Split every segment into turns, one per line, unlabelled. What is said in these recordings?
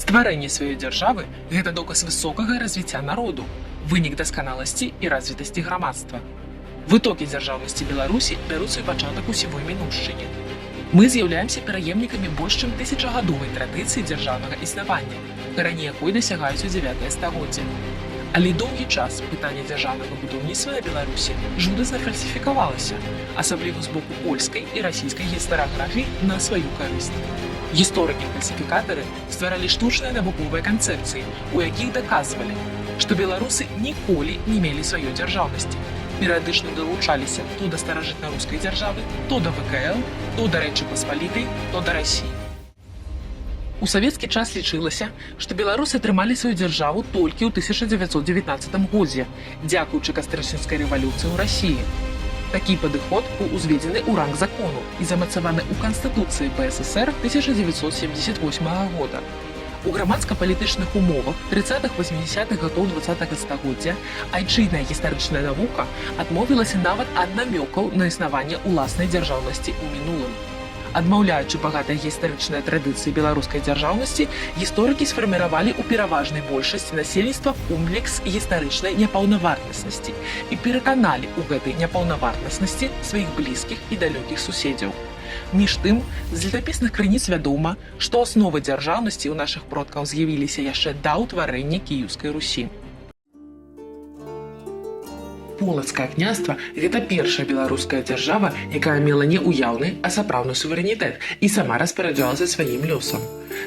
Стварэнне сваёй дзяржавы – гэта доказ высокага развіцця народу, вынік дасканаласці і развітасці грамадства. Вытокі дзяржаўнасці Беларусі бяруць свой пачатак у сівой мінуўшчыне. Мы з'яўляемся пераемнікамі больш чым тысячагадовай традыцыі дзяржаўнага існавання, карані якой дасягаюць у 9 стагоддзе. Але доўгі час пытанне дзяржаўнага будаўніцтва на Беларусі жудасна фальсіфікавалася, асабліва з боку польскай і расійскай гістарыяграфіі на сваю карысць. Гісторыкі-фальсіфікатары стваралі штучныя навуковыя канцэпцыі, у якіх даказвалі, што беларусы ніколі не мелі сваёй дзяржаўнасці. Перыядычна далучаліся то да старажытна-рускай дзяржавы, то да ВКЛ, то да Рэчы Паспалітай, то да Расіі. У савецкі час лічылася, што беларусы атрымалі сваю дзяржаву толькі ў 1919 годзе, дзякуючы кастрычніцкай рэвалюцыі ў Расіі. Такі падыход быў узведзены ў ранг закону і замацаваны ў Канстытуцыі БССР 1978 года. У грамадска-палітычных умовах 30-80-х гадоў 20-го стагоддзя айчынная гістарычная навука адмовілася нават ад намёкаў на існаванне ўласнай дзяржаўнасці ў мінулым. Адмаўляючы багатыя гістарычныя традыцыі беларускай дзяржаўнасці, гісторыкі сфарміравалі ў пераважнай большасці насельніцтва комплекс гістарычнай няпаўнавартаснасці і пераканалі ў гэтай няпаўнавартаснасці сваіх блізкіх і далёкіх суседзяў. Між тым, з летапісных крыніц вядома, што асновы дзяржаўнасці ў нашых продкаў з'явіліся яшчэ да ўтварэння Кіеўскай Русі. Полацкае княства – гэта першая беларуская дзяржава, якая мела не ўяўны, а сапраўдны суверэнітэт і сама распараджалася сваім лёсам.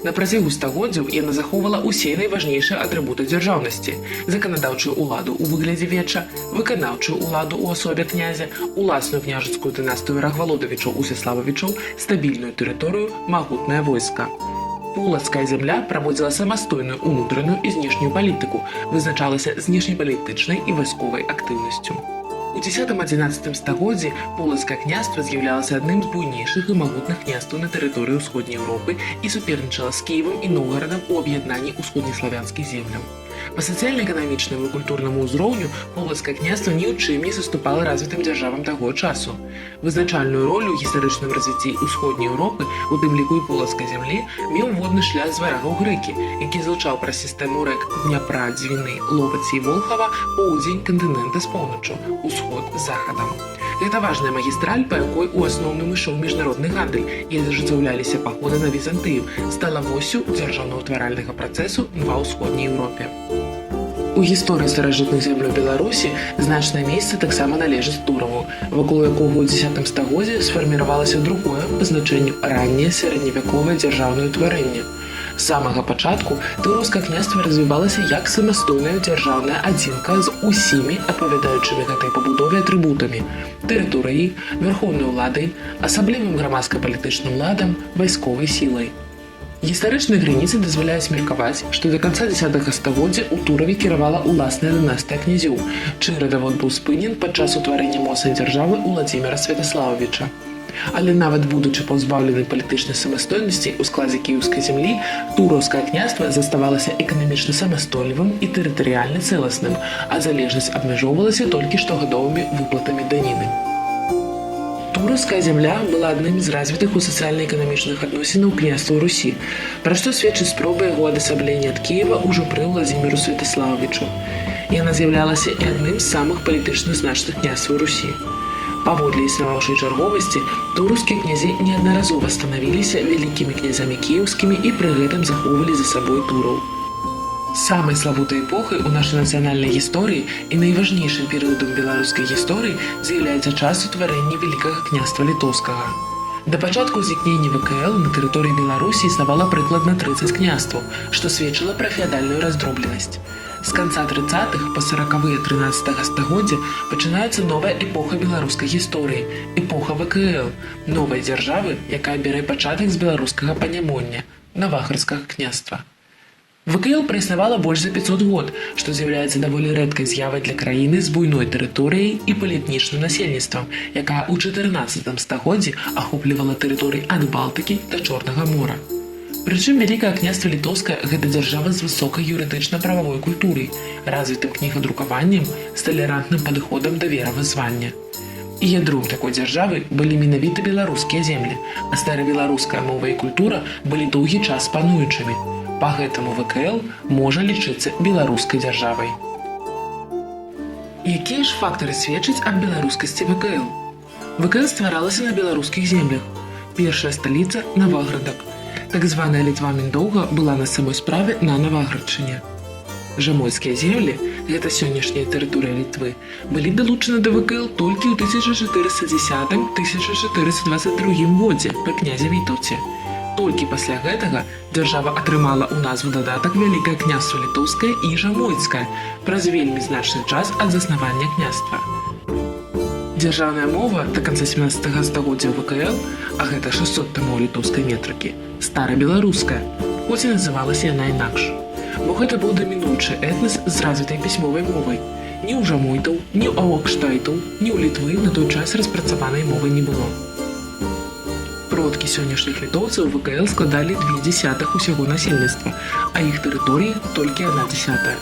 На працягу стагоддзяў яна захоўвала ўсе найважнейшыя атрыбуты дзяржаўнасці – заканадаўчую ўладу ў выглядзе веча, выканаўчую ўладу ў асобе князя, уласную княжацкую дынастыю рагвалодавічаў Усяслававічаў, стабільную тэрыторыю, магутнае войска. Полацкая зямля праводзіла самастойную ўнутраную і знешнюю палітыку, вызначалася знешнепалітычнай і вайсковай актыўнасцю. У 10-11 стагоддзі полацкае княства з'яўлялася адным з буйнейшых і магутных княстваў на тэрыторыі ўсходняй Еўропы і супернічала з Кіевам і Новгарадам у аб'яднанні ўсходнеславянскіх земляў. Па сацыяльна-эканамічнаму і культурнаму ўзроўню полацкае княства ні ў чым не саступала развітым дзяржавам таго часу. Вызначальную ролю ў гістарычным развіцці ўсходняй Еўропы, у тым ліку і полацкай зямлі, меў водны шлях з варагаў грэкі, які злучаў праз сістэму рэк Дняпра, Дзвіны, Ловаці і Волхава поўдзень кантынента з поўначчу, усход з захадам. Гэта важная магістраль, па якой у асноўным ішоў міжнародны гандаль і ажыццяўляліся паходы на Візантыю, стала восю дзяржаўнаўтваральнага працэсу ва ўсходняй Еўропе. У гісторыі старажытных земляў Беларусі значнае месца таксама належыць Тураву, вакол якога ў 10 стагоддзі сфарміравалася другое па значэнню ранняе сярэдневяковае дзяржаўнае ўтварэнне. З самага пачатку тураўскае княства развівалася як самастойная дзяржаўная адзінка з усімі адпавядаючымі гэтай пабудове атрыбутамі – тэрыторыяй, вярхоўнай уладай, асаблівым грамадска-палітычным ладам, вайсковай сілай. Гістарычныя крыніцы дазваляюць меркаваць, што да канца 10 стагоддзя ў Тураве кіравала ўласная дынастыя князёў, чый радавод быў спынен падчас утварэння моцнай дзяржавы Уладзіміра Святаслававіча. Але нават будучы пазбаўленай палітычнай самастойнасці ў складзе кіеўскай зямлі, тураўскае княства заставалася эканамічна самастойлівым і тэрытарыяльна цэласным, а залежнасць абмяжоўвалася толькі штогадовымі выплатамі даніны. Тураўская зямля была адным з развітых у сацыяльна-эканамічных адносінаў княства Русі, пра што сведчыць спроба яго адасаблення ад Кіева ўжо пры Уладзіміру Святаслававічу. Яна з'яўлялася і адным з самых палітычна значных княстваў Русі. Паводле існаваўшай чарговасці, тураўскія князі неаднаразова станавіліся вялікімі князямі кіеўскімі і пры гэтым захоўвалі за сабой тураў. Самай славутай эпохай у нашай нацыянальнай гісторыі і найважнейшым перыядам беларускай гісторыі з'яўляецца час утварэння Вялікага княства Літоўскага. Да пачатку ўзнікнення ВКЛ на тэрыторыі Беларусі існавала прыкладна 30 княстваў, што сведчыла пра феадальную раздробленасць. З канца 30-х па 40-е 13 стагоддзя пачынаецца новая эпоха беларускай гісторыі – эпоха ВКЛ, новай дзяржавы, якая бярэ пачатак з беларускага панямоння – Навахарскага княства. ВКЛ праіснавала больш за 500 год, што з'яўляецца даволі рэдкай з'явай для краіны з буйной тэрыторыяй і палітнічным насельніцтвам, якая ў 14 стагоддзі ахоплівала тэрыторыі ад Балтыкі да Чорнага мора. Прычым Вялікае княства Літоўскае – гэта дзяржава з высокай юрыдычна-прававой культурай, развітым кнігадрукаваннем, з талерантным падыходам да веравызнання. І ядром такой дзяржавы былі менавіта беларускія землі, а старабеларуская мова і культура былі доўгі час пануючымі. Пагэтаму ВКЛ можа лічыцца беларускай дзяржавай. Якія ж фактары сведчаць аб беларускасці ВКЛ? ВКЛ стваралася на беларускіх землях. Першая сталіца – Наваградак. Так званая Літва Міндоўга была на самой справе на Наваградчыне. Жамойцкія землі, гэта сённяшняя тэрыторыя Літвы, былі далучаны да ВКЛ толькі ў 1410-1422 годзе па князе Вітаўце. Толькі пасля гэтага дзяржава атрымала ў назву дадатак Вялікае княства Літоўскае і Жамойцкае праз вельмі значны час ад заснавання княства. Дзяржаўная мова да канца 17 стагоддзя ВКЛ, а гэта 600 тамоў літоўскай метрыкі, старабеларуская, хоць і называлася яна інакш. Бо гэта быў дамінуючы этнас з развітай пісьмовай мовай. Ні ў жамойтаў, ні ў аокштайтаў, ні ў Літвы на той час распрацаванай мовы не было. Продкі сённяшніх літоўцаў ВКЛ складалі 0,2 усяго насельніцтва, а іх тэрыторыі толькі 1/10.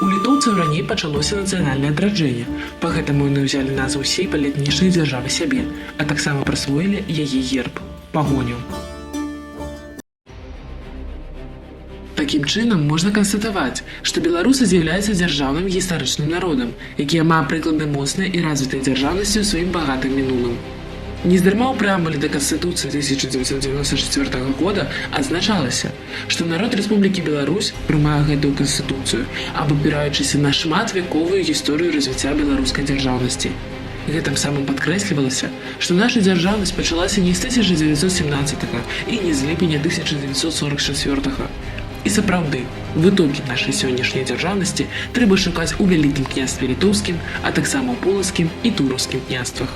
У літоўцаў раней пачалося нацыянальнае адраджэнне, пагэтаму яны ўзялі назву ўсей палетнейшай дзяржавы сябе, а таксама прысвоілі яе герб – пагоню. Такім чынам, можна канстатаваць, што беларусы з'яўляюцца дзяржаўным гістарычным народам, які мае прыклады моцнай і развітай дзяржаўнасці ў сваім багатым мінулым. Нездарма ў прэамбуле да Канстытуцыі 1994 года адзначалася, што народ Рэспублікі Беларусь прымае гэтую канстытуцыю, абапіраючыся на шматвяковую гісторыю развіцця беларускай дзяржаўнасці. Гэтым самым падкрэслівалася, што наша дзяржаўнасць пачалася не з 1917 і не з ліпеня 1944. І сапраўды, вытокі нашай сённяшняй дзяржаўнасці трэба шукаць у Вялікім княстве Літоўскім, а таксама ў Полацкім і Тураўскім княствах.